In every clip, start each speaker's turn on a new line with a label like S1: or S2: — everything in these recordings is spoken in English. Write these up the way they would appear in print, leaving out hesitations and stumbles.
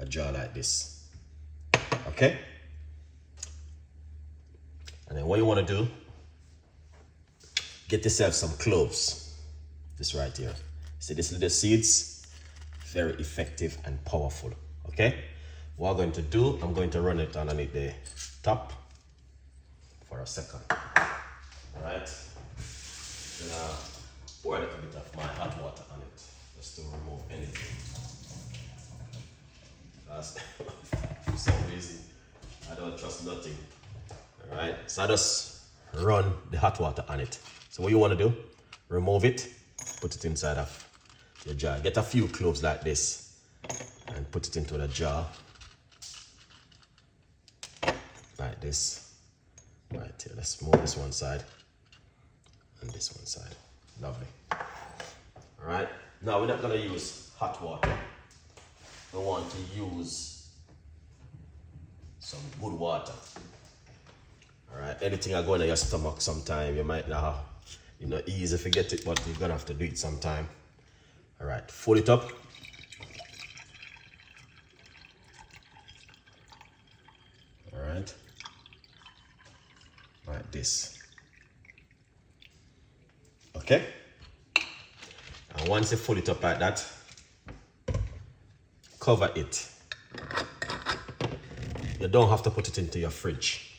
S1: jar like this. Okay? And then what you want to do, get yourself some cloves. This right here. See this little seeds? Very effective and powerful. Okay? What I'm going to do, I'm going to run it underneath the top for a second. Alright? Then pour a little bit of my hot water on it, just to remove anything. Because for some reason, I don't trust nothing. Alright, so I just run the hot water on it. So what you want to do, remove it, put it inside of your jar. Get a few cloves like this and put it into the jar. Like this. Right here, let's move this one side and this one side. Lovely. Alright, now we're not going to use hot water. We want to use some good water. Alright, anything I go in your stomach sometime, you might not, easy to forget it, but you're going to have to do it sometime. Alright, fold it up. Alright, like this. Okay, and once you fold it up like that, cover it. You don't have to put it into your fridge.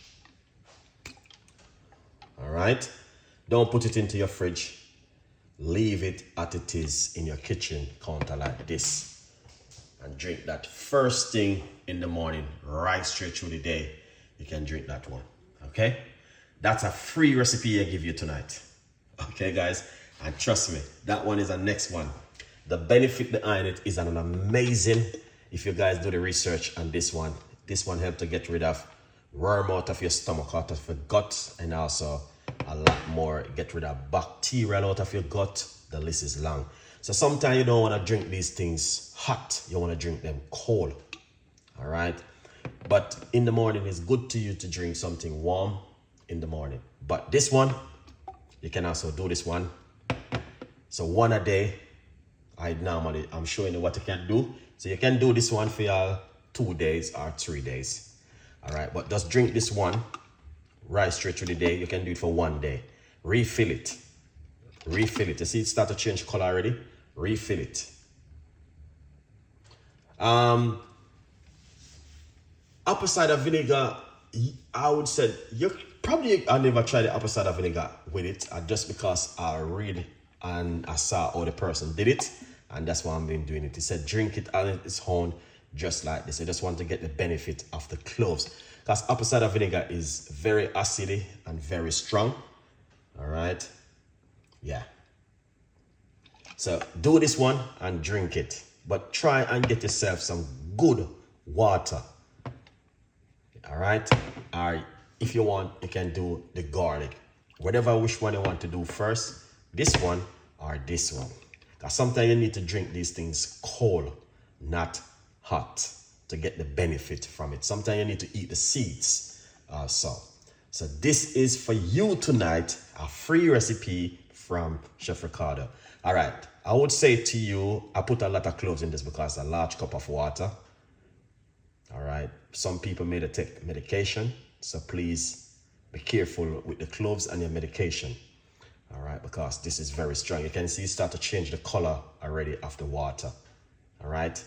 S1: Alright, don't put it into your fridge. Leave it as it is in your kitchen counter like this, and drink that first thing in the morning, right straight through the day. You can drink that one. Okay, that's a free recipe I give you tonight. Okay guys, and trust me, that one is the next one. The benefit behind it is an amazing, if you guys do the research on this one helps to get rid of worm out of your stomach, out of your gut, and also a lot more, get rid of bacteria out of your gut. The list is long. So sometimes you don't want to drink these things hot, you want to drink them cold. All right, but in the morning it's good to you to drink something warm in the morning. But this one, you can also do this one. So one a day. I'm showing you what you can do. So you can do this one for your 2 days or 3 days. All right, but just drink this one right straight through the day. You can do it for 1 day. Refill it. Refill it. You see it start to change color already? Refill it. Apple cider vinegar, I would say I never tried the apple cider vinegar with it, just because I read and I saw how the person did it, and that's why I've been doing it. He said drink it on its own, just like this. I just want to get the benefit of the cloves, because apple cider vinegar is very acidic and very strong. All right, yeah. So do this one and drink it, but try and get yourself some good water. All right, if you want, you can do the garlic, whatever which one you want to do first, this one or this one, because sometimes you need to drink these things cold, not hot, to get the benefit from it. Sometimes you need to eat the seeds also. So this is for you tonight, a free recipe from Chef Ricardo. All right, I would say to you, I put a lot of cloves in this because a large cup of water. All right, some people may take medication, so please be careful with the cloves and your medication. All right, because this is very strong. You can see it start to change the color already of the water. All right,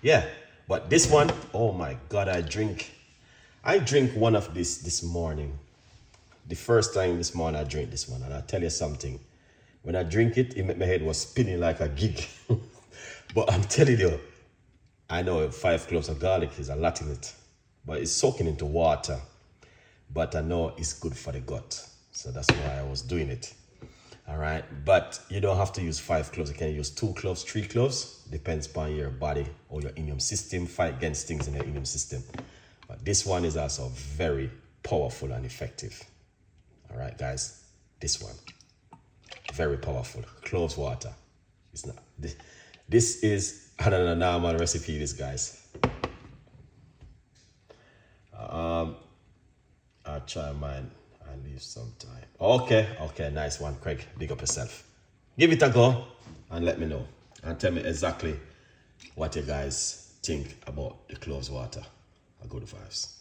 S1: yeah, but this one, oh my God, I drink one of this morning. The first time this morning I drink this one, and I tell you something, when I drink it, my head was spinning like a gig. But I'm telling you, I know 5 cloves of garlic is a lot in it, but it's soaking into water. But I know it's good for the gut, so that's why I was doing it. All right, but you don't have to use 5 cloves. You can use 2 cloves, 3 cloves. Depends upon your body or your immune system. Fight against things in your immune system. But this one is also very powerful and effective. All right, guys, this one, very powerful. Cloves water. It's not. This is another normal recipe, this guys. I'll try mine and leave some time. Okay, nice one, Craig. Big up yourself. Give it a go and let me know and tell me exactly what you guys think about the cloves water. I go to vibes.